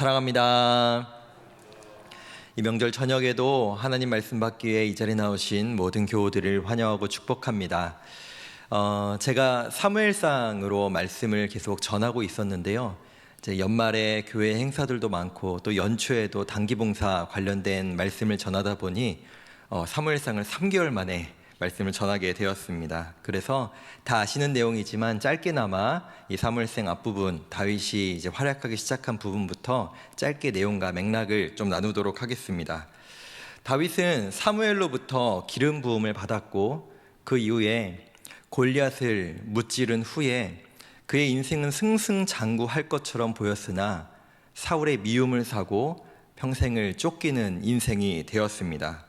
사랑합니다. 이 명절 저녁에도 하나님 말씀 받기 위해 이 자리에 나오신 모든 교우들을 환영하고 축복합니다. 제가 사무엘상으로 말씀을 계속 전하고 있었는데요. 이제 연말에 교회 행사들도 많고 또 연초에도 단기봉사 관련된 말씀을 전하다 보니 사무엘상을 3개월 만에 말씀을 전하게 되었습니다. 그래서 다 아시는 내용이지만 짧게나마 이 사무엘상 앞부분, 다윗이 이제 활약하기 시작한 부분부터 짧게 내용과 맥락을 좀 나누도록 하겠습니다. 다윗은 사무엘로부터 기름 부음을 받았고 그 이후에 골리앗을 무찌른 후에 그의 인생은 승승장구할 것처럼 보였으나 사울의 미움을 사고 평생을 쫓기는 인생이 되었습니다.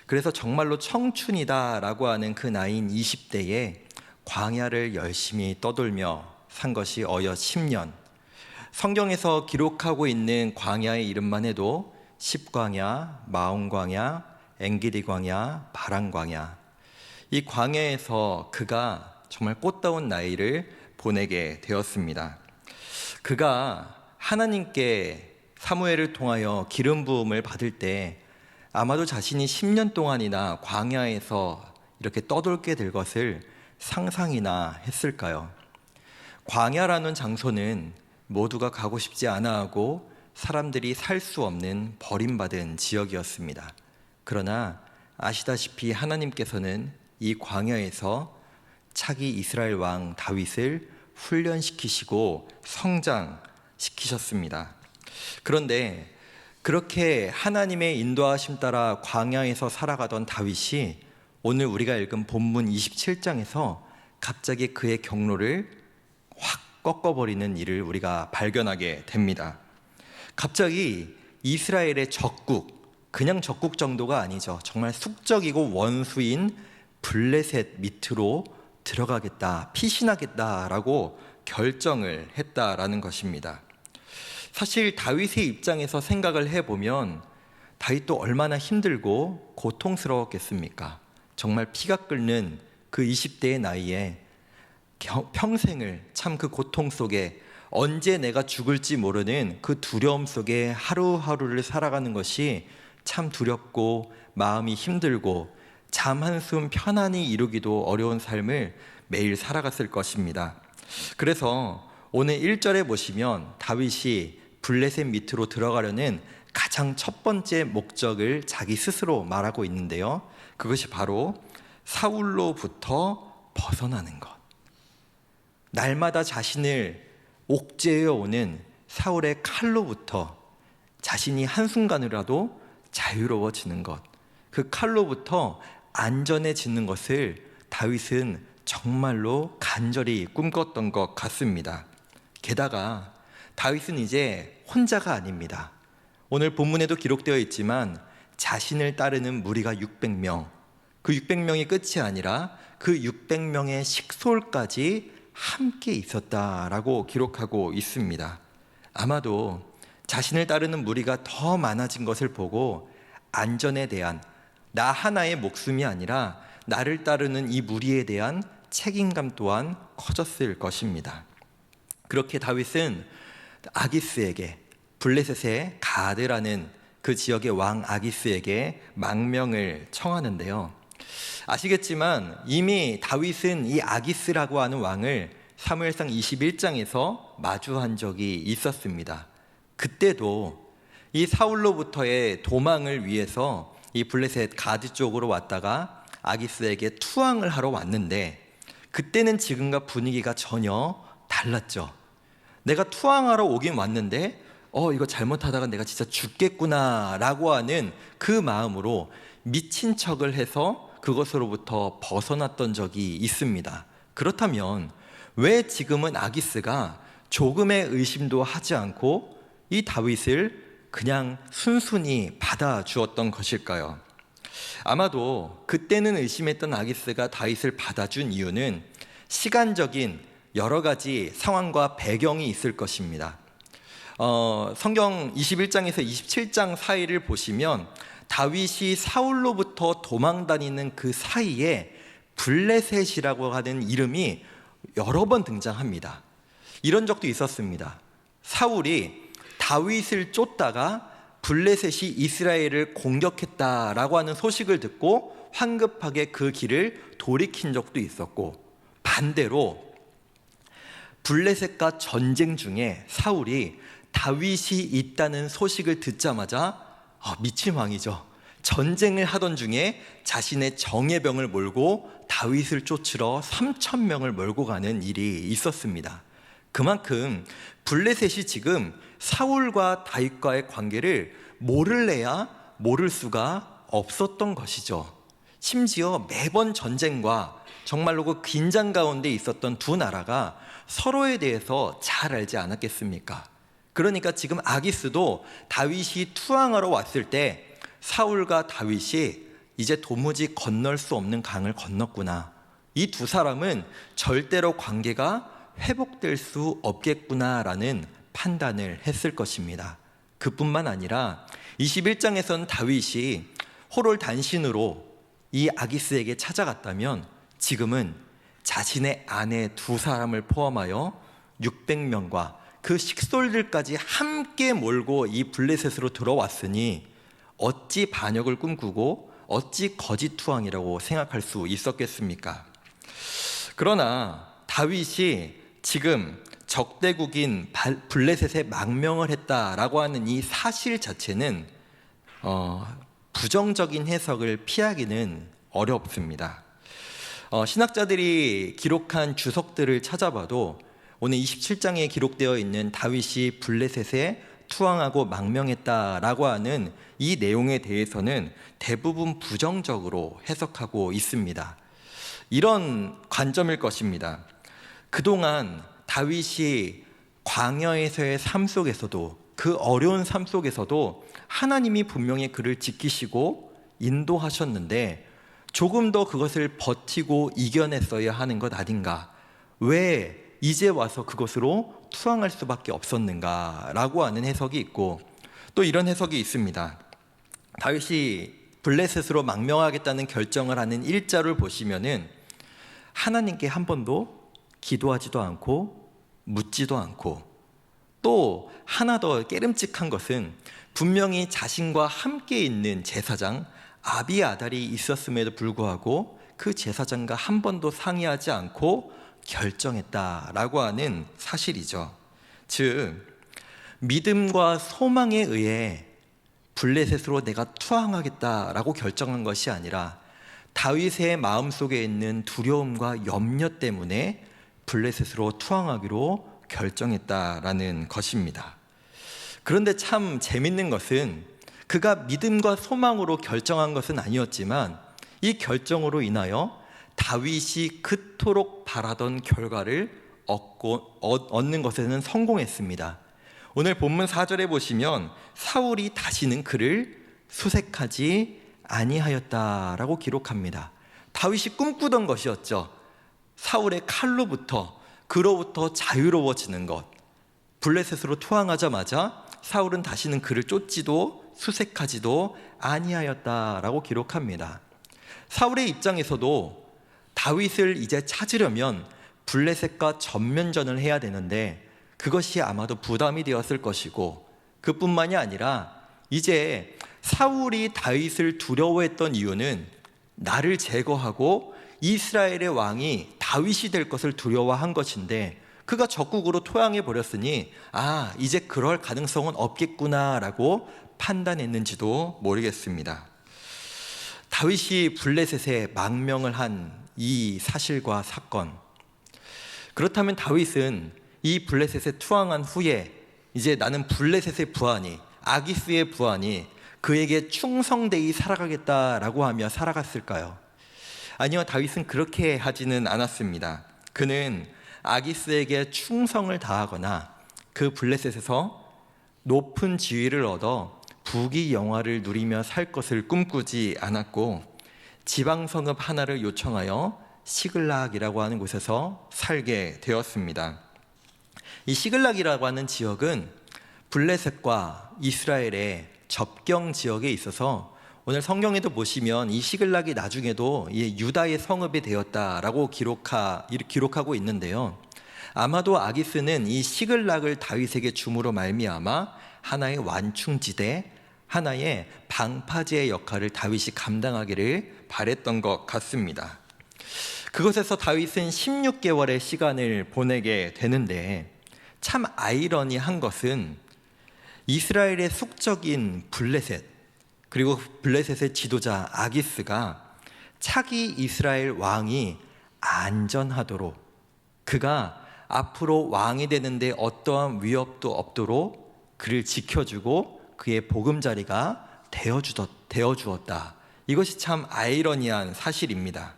그래서 정말로 청춘이다라고 하는 그 나이인 20대에 광야를 열심히 떠돌며 산 것이 어엿 10년. 성경에서 기록하고 있는 광야의 이름만 해도 십광야, 마온광야, 엔게디 광야, 바란 광야. 이 광야에서 그가 정말 꽃다운 나이를 보내게 되었습니다. 그가 하나님께 사무엘을 통하여 기름 부음을 받을 때 아마도 자신이 10년 동안이나 광야에서 이렇게 떠돌게 될 것을 상상이나 했을까요? 광야라는 장소는 모두가 가고 싶지 않아 하고 사람들이 살 수 없는 버림받은 지역이었습니다. 그러나 아시다시피 하나님께서는 이 광야에서 차기 이스라엘 왕 다윗을 훈련시키시고 성장시키셨습니다. 그런데 그렇게 하나님의 인도하심 따라 광야에서 살아가던 다윗이 오늘 우리가 읽은 본문 27장에서 갑자기 그의 경로를 확 꺾어버리는 일을 우리가 발견하게 됩니다. 갑자기 이스라엘의 적국, 그냥 적국 정도가 아니죠. 정말 숙적이고 원수인 블레셋 밑으로 들어가겠다, 피신하겠다라고 결정을 했다라는 것입니다. 사실 다윗의 입장에서 생각을 해보면 다윗도 얼마나 힘들고 고통스러웠겠습니까? 정말 피가 끓는 그 20대의 나이에 평생을 참 그 고통 속에 언제 내가 죽을지 모르는 그 두려움 속에 하루하루를 살아가는 것이 참 두렵고 마음이 힘들고 잠 한숨 편안히 이루기도 어려운 삶을 매일 살아갔을 것입니다. 그래서 오늘 1절에 보시면 다윗이 블레셋 밑으로 들어가려는 가장 첫 번째 목적을 자기 스스로 말하고 있는데요. 그것이 바로 사울로부터 벗어나는 것. 날마다 자신을 옥죄어 오는 사울의 칼로부터 자신이 한순간이라도 자유로워지는 것. 그 칼로부터 안전해지는 것을 다윗은 정말로 간절히 꿈꿨던 것 같습니다. 게다가 다윗은 이제 혼자가 아닙니다. 오늘 본문에도 기록되어 있지만 자신을 따르는 무리가 600명, 그 600명이 끝이 아니라 그 600명의 식솔까지 함께 있었다라고 기록하고 있습니다. 아마도 자신을 따르는 무리가 더 많아진 것을 보고 안전에 대한 나 하나의 목숨이 아니라 나를 따르는 이 무리에 대한 책임감 또한 커졌을 것입니다. 그렇게 다윗은 아기스에게, 블레셋의 가드라는 그 지역의 왕 아기스에게 망명을 청하는데요. 아시겠지만 이미 다윗은 이 아기스라고 하는 왕을 사무엘상 21장에서 마주한 적이 있었습니다. 그때도 이 사울로부터의 도망을 위해서 이 블레셋 가드 쪽으로 왔다가 아기스에게 투항을 하러 왔는데 그때는 지금과 분위기가 전혀 달랐죠. 내가 투항하러 오긴 왔는데 이거 잘못하다가 내가 진짜 죽겠구나 라고 하는 그 마음으로 미친 척을 해서 그것으로부터 벗어났던 적이 있습니다. 그렇다면 왜 지금은 아기스가 조금의 의심도 하지 않고 이 다윗을 그냥 순순히 받아주었던 것일까요? 아마도 그때는 의심했던 아기스가 다윗을 받아준 이유는 시간적인 여러 가지 상황과 배경이 있을 것입니다. 성경 21장에서 27장 사이를 보시면 다윗이 사울로부터 도망다니는 그 사이에 블레셋이라고 하는 이름이 여러 번 등장합니다. 이런 적도 있었습니다. 사울이 다윗을 쫓다가 블레셋이 이스라엘을 공격했다라고 하는 소식을 듣고 황급하게 그 길을 돌이킨 적도 있었고, 반대로 블레셋과 전쟁 중에 사울이 다윗이 있다는 소식을 듣자마자 미친 왕이죠. 전쟁을 하던 중에 자신의 정예병을 몰고 다윗을 쫓으러 3,000명을 몰고 가는 일이 있었습니다. 그만큼 블레셋이 지금 사울과 다윗과의 관계를 모를래야 모를 수가 없었던 것이죠. 심지어 매번 전쟁과 정말로 그 긴장 가운데 있었던 두 나라가 서로에 대해서 잘 알지 않았겠습니까? 그러니까 지금 아기스도 다윗이 투항하러 왔을 때 사울과 다윗이 이제 도무지 건널 수 없는 강을 건넜구나, 이 두 사람은 절대로 관계가 회복될 수 없겠구나라는 판단을 했을 것입니다. 그뿐만 아니라 21장에서는 다윗이 호롤 단신으로 이 아기스에게 찾아갔다면 지금은 자신의 아내 두 사람을 포함하여 600명과 그 식솔들까지 함께 몰고 이 블레셋으로 들어왔으니 어찌 반역을 꿈꾸고 어찌 거짓 투항이라고 생각할 수 있었겠습니까? 그러나 다윗이 지금 적대국인 블레셋에 망명을 했다라고 하는 이 사실 자체는 부정적인 해석을 피하기는 어렵습니다. 신학자들이 기록한 주석들을 찾아봐도 오늘 27장에 기록되어 있는 다윗이 블레셋에 투항하고 망명했다라고 하는 이 내용에 대해서는 대부분 부정적으로 해석하고 있습니다. 이런 관점일 것입니다. 그동안 다윗이 광야에서의 삶 속에서도, 그 어려운 삶 속에서도 하나님이 분명히 그를 지키시고 인도하셨는데 조금 더 그것을 버티고 이겨냈어야 하는 것 아닌가, 왜 이제 와서 그것으로 투항할 수밖에 없었는가라고 하는 해석이 있고, 또 이런 해석이 있습니다. 다윗이 블레셋으로 망명하겠다는 결정을 하는 일절을 보시면은 하나님께 한 번도 기도하지도 않고 묻지도 않고, 또 하나 더 깨름칙한 것은 분명히 자신과 함께 있는 제사장 아비아달이 있었음에도 불구하고 그 제사장과 한 번도 상의하지 않고 결정했다라고 하는 사실이죠. 즉, 믿음과 소망에 의해 블레셋으로 내가 투항하겠다라고 결정한 것이 아니라 다윗의 마음속에 있는 두려움과 염려 때문에 블레셋으로 투항하기로 결정했다라는 것입니다. 그런데 참 재밌는 것은 그가 믿음과 소망으로 결정한 것은 아니었지만 이 결정으로 인하여 다윗이 그토록 바라던 결과를 얻는 것에는 성공했습니다. 오늘 본문 4절에 보시면 사울이 다시는 그를 수색하지 아니하였다라고 기록합니다. 다윗이 꿈꾸던 것이었죠. 사울의 칼로부터, 그로부터 자유로워지는 것. 블레셋으로 투항하자마자 사울은 다시는 그를 쫓지도 수색하지도 아니하였다라고 기록합니다. 사울의 입장에서도 다윗을 이제 찾으려면 블레셋과 전면전을 해야 되는데 그것이 아마도 부담이 되었을 것이고, 그뿐만이 아니라 이제 사울이 다윗을 두려워했던 이유는 나를 제거하고 이스라엘의 왕이 다윗이 될 것을 두려워한 것인데, 그가 적국으로 토양해 버렸으니 이제 그럴 가능성은 없겠구나라고 판단했는지도 모르겠습니다. 다윗이 블레셋에 망명을 한 이 사실과 사건, 그렇다면 다윗은 이 블레셋에 투항한 후에 이제 나는 블레셋의 부하니, 아기스의 부하니 그에게 충성되이 살아가겠다라고 하며 살아갔을까요? 아니요, 다윗은 그렇게 하지는 않았습니다. 그는 아기스에게 충성을 다하거나 그 블레셋에서 높은 지위를 얻어 부귀영화를 누리며 살 것을 꿈꾸지 않았고, 지방성읍 하나를 요청하여 시글락이라고 하는 곳에서 살게 되었습니다. 이 시글락이라고 하는 지역은 블레셋과 이스라엘의 접경 지역에 있어서 오늘 성경에도 보시면 이 시글락이 나중에도 유다의 성읍이 되었다라고 기록하고 있는데요. 아마도 아기스는 이 시글락을 다윗에게 줌으로 말미암아 하나의 완충지대, 하나의 방파제의 역할을 다윗이 감당하기를 바랬던 것 같습니다. 그곳에서 다윗은 16개월의 시간을 보내게 되는데, 참 아이러니한 것은 이스라엘의 숙적인 블레셋, 그리고 블레셋의 지도자 아기스가 차기 이스라엘 왕이 안전하도록, 그가 앞으로 왕이 되는데 어떠한 위협도 없도록 그를 지켜주고 그의 보금자리가 되어주었다. 이것이 참 아이러니한 사실입니다.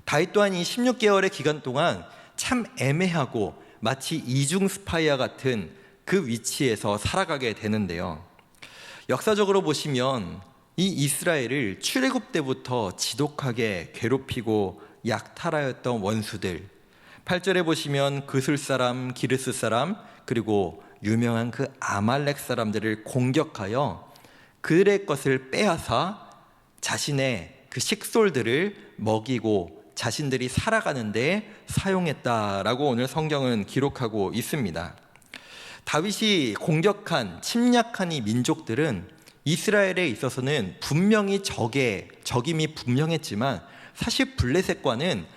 다윗 또한 이 16개월의 기간 동안 참 애매하고 마치 이중 스파이와 같은 그 위치에서 살아가게 되는데요. 역사적으로 보시면 이 이스라엘을 출애굽 때부터 지독하게 괴롭히고 약탈하였던 원수들, 8절에 보시면 그술 사람, 기르스 사람, 그리고 유명한 그 아말렉 사람들을 공격하여 그들의 것을 빼앗아 자신의 그 식솔들을 먹이고 자신들이 살아가는데 사용했다라고 오늘 성경은 기록하고 있습니다. 다윗이 공격한, 침략한 이 민족들은 이스라엘에 있어서는 분명히 적임이 분명했지만 사실 블레셋과는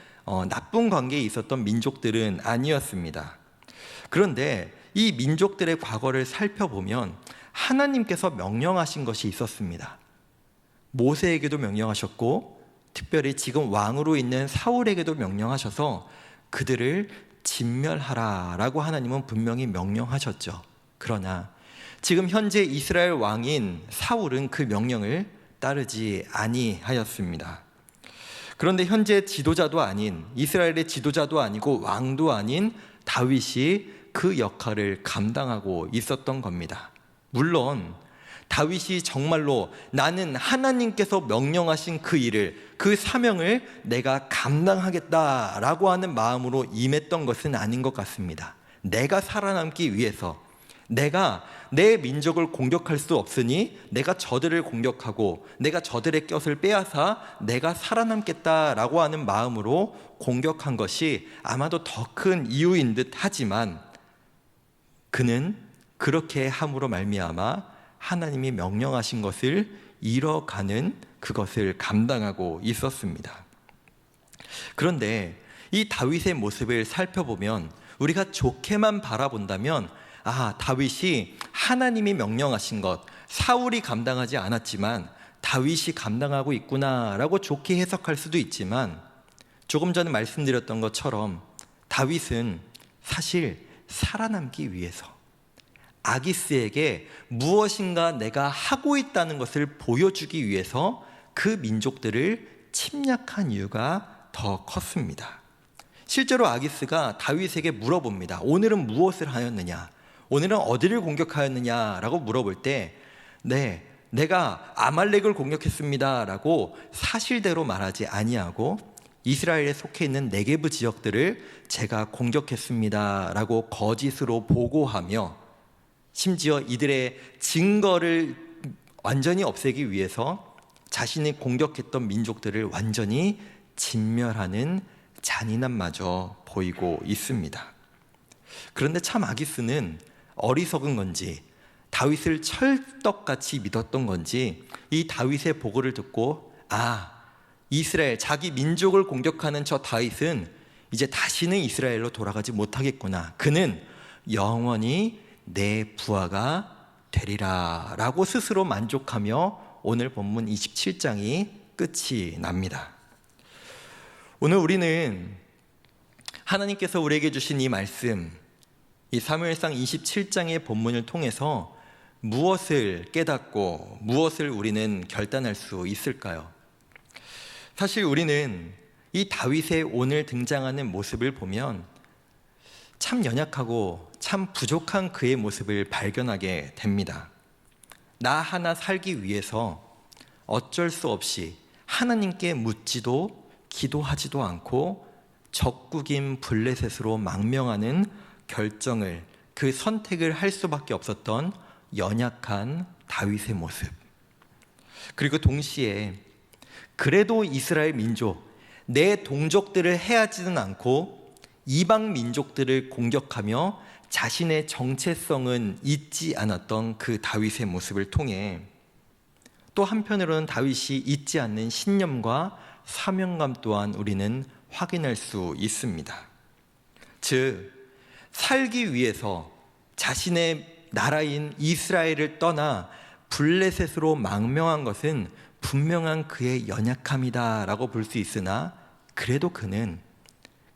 나쁜 관계에 있었던 민족들은 아니었습니다. 그런데 이 민족들의 과거를 살펴보면 하나님께서 명령하신 것이 있었습니다. 모세에게도 명령하셨고 특별히 지금 왕으로 있는 사울에게도 명령하셔서 그들을 진멸하라라고 하나님은 분명히 명령하셨죠. 그러나 지금 현재 이스라엘 왕인 사울은 그 명령을 따르지 아니하였습니다. 그런데 현재 지도자도 아닌, 이스라엘의 지도자도 아니고 왕도 아닌 다윗이 그 역할을 감당하고 있었던 겁니다. 물론 다윗이 정말로 나는 하나님께서 명령하신 그 일을, 그 사명을 내가 감당하겠다라고 하는 마음으로 임했던 것은 아닌 것 같습니다. 내가 살아남기 위해서, 내가 내 민족을 공격할 수 없으니 내가 저들을 공격하고 내가 저들의 것을 빼앗아 내가 살아남겠다라고 하는 마음으로 공격한 것이 아마도 더 큰 이유인 듯 하지만, 그는 그렇게 함으로 말미암아 하나님이 명령하신 것을 이뤄가는 그것을 감당하고 있었습니다. 그런데 이 다윗의 모습을 살펴보면 우리가 좋게만 바라본다면 다윗이 하나님이 명령하신 것, 사울이 감당하지 않았지만 다윗이 감당하고 있구나라고 좋게 해석할 수도 있지만, 조금 전에 말씀드렸던 것처럼 다윗은 사실 살아남기 위해서 아기스에게 무엇인가 내가 하고 있다는 것을 보여주기 위해서 그 민족들을 침략한 이유가 더 컸습니다. 실제로 아기스가 다윗에게 물어봅니다. 오늘은 무엇을 하였느냐? 오늘은 어디를 공격하였느냐라고 물어볼 때, 네, 내가 아말렉을 공격했습니다 라고 사실대로 말하지 아니하고 이스라엘에 속해 있는 네게브 지역들을 제가 공격했습니다 라고 거짓으로 보고하며, 심지어 이들의 증거를 완전히 없애기 위해서 자신이 공격했던 민족들을 완전히 진멸하는 잔인함마저 보이고 있습니다. 그런데 참 아기스는 어리석은 건지 다윗을 철떡같이 믿었던 건지 이 다윗의 보고를 듣고 이스라엘, 자기 민족을 공격하는 저 다윗은 이제 다시는 이스라엘로 돌아가지 못하겠구나, 그는 영원히 내 부하가 되리라 라고 스스로 만족하며 오늘 본문 27장이 끝이 납니다. 오늘 우리는 하나님께서 우리에게 주신 이 말씀, 이 사무엘상 27장의 본문을 통해서 무엇을 깨닫고 무엇을 우리는 결단할 수 있을까요? 사실 우리는 이 다윗의 오늘 등장하는 모습을 보면 참 연약하고 참 부족한 그의 모습을 발견하게 됩니다. 나 하나 살기 위해서 어쩔 수 없이 하나님께 묻지도 기도하지도 않고 적국인 블레셋으로 망명하는 결정을, 그 선택을 할 수밖에 없었던 연약한 다윗의 모습. 그리고 동시에 그래도 이스라엘 민족, 내 동족들을 해하지는 않고 이방 민족들을 공격하며 자신의 정체성은 잊지 않았던 그 다윗의 모습을 통해 또 한편으로는 다윗이 잊지 않는 신념과 사명감 또한 우리는 확인할 수 있습니다. 즉, 살기 위해서 자신의 나라인 이스라엘을 떠나 블레셋으로 망명한 것은 분명한 그의 연약함이다라고 볼 수 있으나 그래도 그는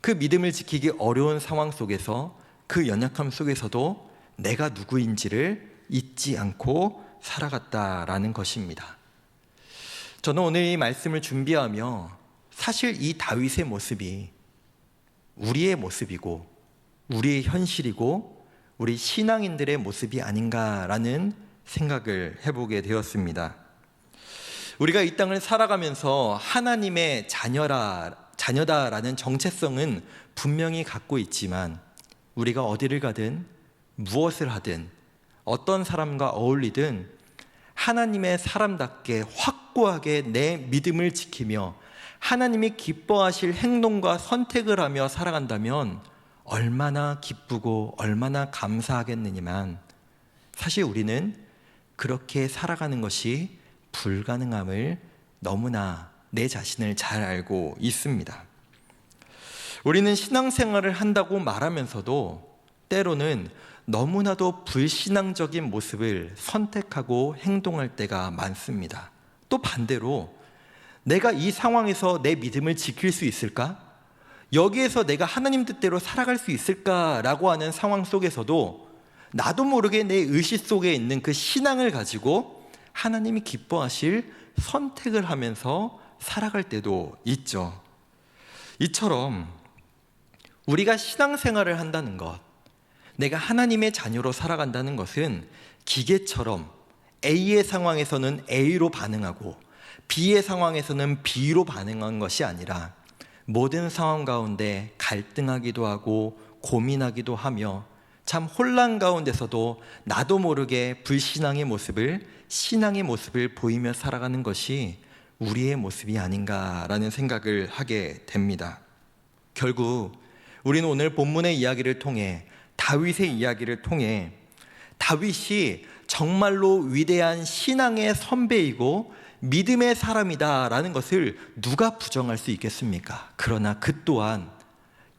그 믿음을 지키기 어려운 상황 속에서 그 연약함 속에서도 내가 누구인지를 잊지 않고 살아갔다라는 것입니다. 저는 오늘 이 말씀을 준비하며 사실 이 다윗의 모습이 우리의 모습이고 우리의 현실이고 우리 신앙인들의 모습이 아닌가라는 생각을 해보게 되었습니다. 우리가 이 땅을 살아가면서 하나님의 자녀다라는 정체성은 분명히 갖고 있지만 우리가 어디를 가든 무엇을 하든 어떤 사람과 어울리든 하나님의 사람답게 확고하게 내 믿음을 지키며 하나님이 기뻐하실 행동과 선택을 하며 살아간다면 얼마나 기쁘고 얼마나 감사하겠느냐만 사실 우리는 그렇게 살아가는 것이 불가능함을 너무나 내 자신을 잘 알고 있습니다. 우리는 신앙생활을 한다고 말하면서도 때로는 너무나도 불신앙적인 모습을 선택하고 행동할 때가 많습니다. 또 반대로 내가 이 상황에서 내 믿음을 지킬 수 있을까? 여기에서 내가 하나님 뜻대로 살아갈 수 있을까라고 하는 상황 속에서도 나도 모르게 내 의식 속에 있는 그 신앙을 가지고 하나님이 기뻐하실 선택을 하면서 살아갈 때도 있죠. 이처럼 우리가 신앙생활을 한다는 것, 내가 하나님의 자녀로 살아간다는 것은 기계처럼 A의 상황에서는 A로 반응하고 B의 상황에서는 B로 반응한 것이 아니라 모든 상황 가운데 갈등하기도 하고 고민하기도 하며 참 혼란 가운데서도 나도 모르게 불신앙의 모습을 신앙의 모습을 보이며 살아가는 것이 우리의 모습이 아닌가라는 생각을 하게 됩니다. 결국 우리는 오늘 본문의 이야기를 통해 다윗의 이야기를 통해 다윗이 정말로 위대한 신앙의 선배이고 믿음의 사람이다라는 것을 누가 부정할 수 있겠습니까? 그러나 그 또한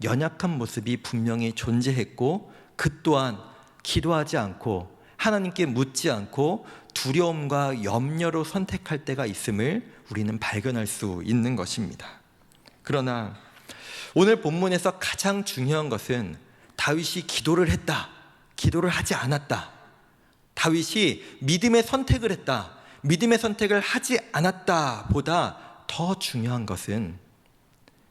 연약한 모습이 분명히 존재했고 그 또한 기도하지 않고 하나님께 묻지 않고 두려움과 염려로 선택할 때가 있음을 우리는 발견할 수 있는 것입니다. 그러나 오늘 본문에서 가장 중요한 것은 다윗이 기도를 했다, 기도를 하지 않았다, 다윗이 믿음의 선택을 했다, 믿음의 선택을 하지 않았다 보다 더 중요한 것은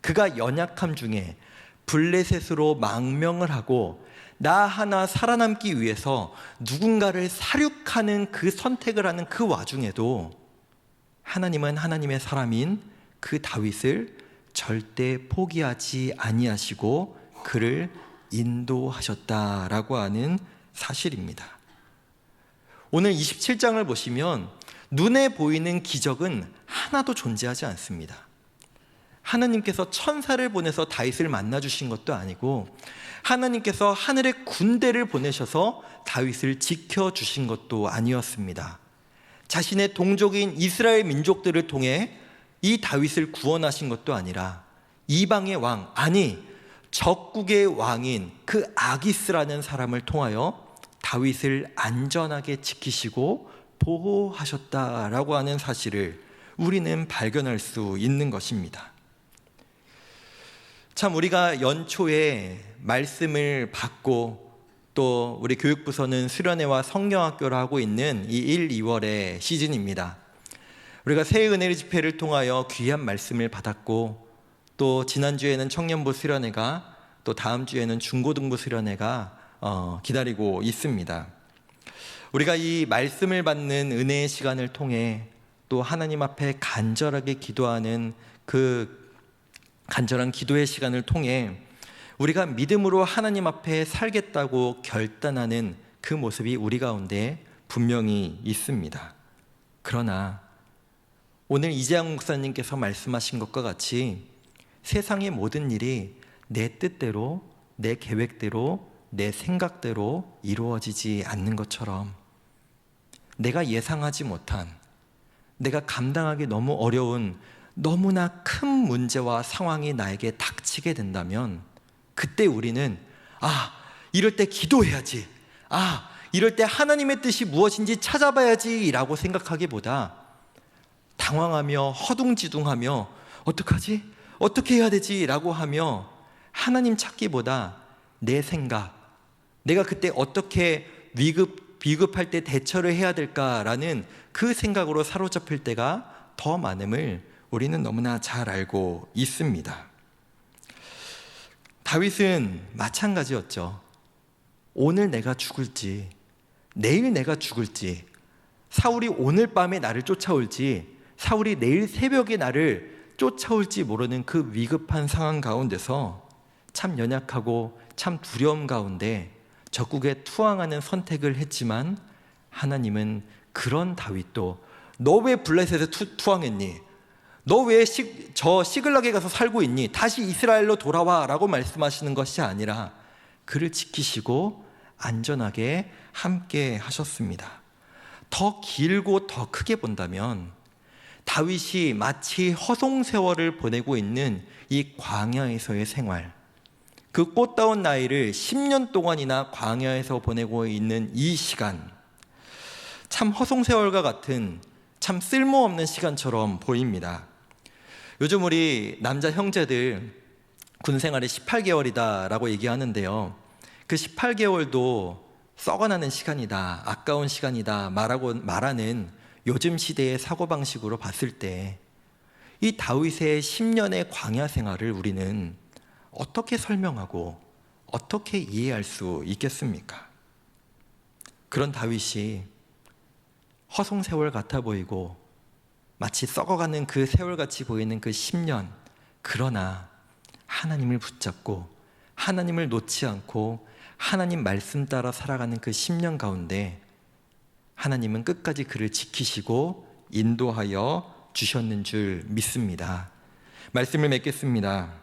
그가 연약함 중에 블레셋으로 망명을 하고 나 하나 살아남기 위해서 누군가를 살육하는 그 선택을 하는 그 와중에도 하나님은 하나님의 사람인 그 다윗을 절대 포기하지 아니하시고 그를 인도하셨다라고 하는 사실입니다. 오늘 27장을 보시면 눈에 보이는 기적은 하나도 존재하지 않습니다. 하나님께서 천사를 보내서 다윗을 만나주신 것도 아니고 하나님께서 하늘의 군대를 보내셔서 다윗을 지켜주신 것도 아니었습니다. 자신의 동족인 이스라엘 민족들을 통해 이 다윗을 구원하신 것도 아니라 이방의 왕, 아니 적국의 왕인 그 아기스라는 사람을 통하여 다윗을 안전하게 지키시고 보호하셨다라고 하는 사실을 우리는 발견할 수 있는 것입니다. 참 우리가 연초에 말씀을 받고 또 우리 교육부서는 수련회와 성경학교를 하고 있는 이 1, 2월의 시즌입니다. 우리가 새 은혜의 집회를 통하여 귀한 말씀을 받았고 또 지난주에는 청년부 수련회가 또 다음 주에는 중고등부 수련회가 기다리고 있습니다. 우리가 이 말씀을 받는 은혜의 시간을 통해 또 하나님 앞에 간절하게 기도하는 그 간절한 기도의 시간을 통해 우리가 믿음으로 하나님 앞에 살겠다고 결단하는 그 모습이 우리 가운데 분명히 있습니다. 그러나 오늘 이재영 목사님께서 말씀하신 것과 같이 세상의 모든 일이 내 뜻대로 내 계획대로 내 생각대로 이루어지지 않는 것처럼 내가 예상하지 못한, 내가 감당하기 너무 어려운 너무나 큰 문제와 상황이 나에게 닥치게 된다면 그때 우리는 이럴 때 기도해야지, 이럴 때 하나님의 뜻이 무엇인지 찾아봐야지 라고 생각하기보다 당황하며 허둥지둥하며 어떡하지? 어떻게 해야 되지? 라고 하며 하나님 찾기보다 내 생각, 내가 그때 어떻게 비급할 때 대처를 해야 될까라는 그 생각으로 사로잡힐 때가 더 많음을 우리는 너무나 잘 알고 있습니다. 다윗은 마찬가지였죠. 오늘 내가 죽을지, 내일 내가 죽을지, 사울이 오늘 밤에 나를 쫓아올지, 사울이 내일 새벽에 나를 쫓아올지 모르는 그 위급한 상황 가운데서 참 연약하고 참 두려움 가운데 적국에 투항하는 선택을 했지만 하나님은 그런 다윗도 너 왜 블레셋에 투항했니? 너 왜 저 시글락에 가서 살고 있니? 다시 이스라엘로 돌아와 라고 말씀하시는 것이 아니라 그를 지키시고 안전하게 함께 하셨습니다. 더 길고 더 크게 본다면 다윗이 마치 허송세월을 보내고 있는 이 광야에서의 생활, 그 꽃다운 나이를 10년 동안이나 광야에서 보내고 있는 이 시간, 참 허송세월과 같은 참 쓸모없는 시간처럼 보입니다. 요즘 우리 남자 형제들 군생활이 18개월이다 라고 얘기하는데요, 그 18개월도 썩어나는 시간이다, 아까운 시간이다 말하는 요즘 시대의 사고방식으로 봤을 때 이 다윗의 10년의 광야 생활을 우리는 어떻게 설명하고 어떻게 이해할 수 있겠습니까? 그런 다윗이 허송세월 같아 보이고 마치 썩어가는 그 세월같이 보이는 그 10년, 그러나 하나님을 붙잡고 하나님을 놓지 않고 하나님 말씀 따라 살아가는 그 10년 가운데 하나님은 끝까지 그를 지키시고 인도하여 주셨는 줄 믿습니다. 말씀을 맺겠습니다.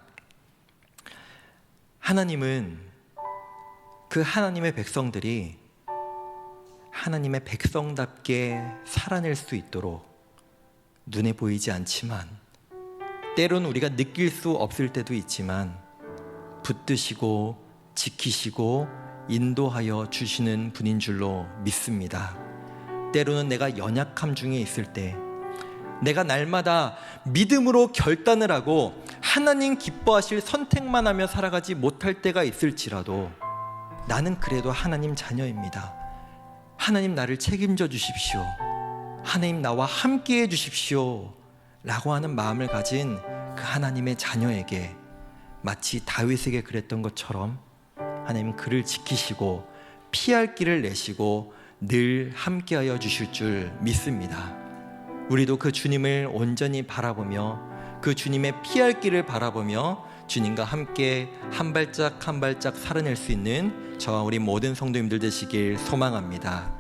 하나님은 그 하나님의 백성들이 하나님의 백성답게 살아낼 수 있도록 눈에 보이지 않지만 때로는 우리가 느낄 수 없을 때도 있지만 붙드시고 지키시고 인도하여 주시는 분인 줄로 믿습니다. 때로는 내가 연약함 중에 있을 때, 내가 날마다 믿음으로 결단을 하고 하나님 기뻐하실 선택만 하며 살아가지 못할 때가 있을지라도 나는 그래도 하나님 자녀입니다. 하나님 나를 책임져 주십시오. 하나님 나와 함께 해 주십시오 라고 하는 마음을 가진 그 하나님의 자녀에게 마치 다윗에게 그랬던 것처럼 하나님 그를 지키시고 피할 길을 내시고 늘 함께하여 주실 줄 믿습니다. 우리도 그 주님을 온전히 바라보며 그 주님의 피할 길을 바라보며 주님과 함께 한 발짝 한 발짝 살아낼 수 있는 저와 우리 모든 성도님들 되시길 소망합니다.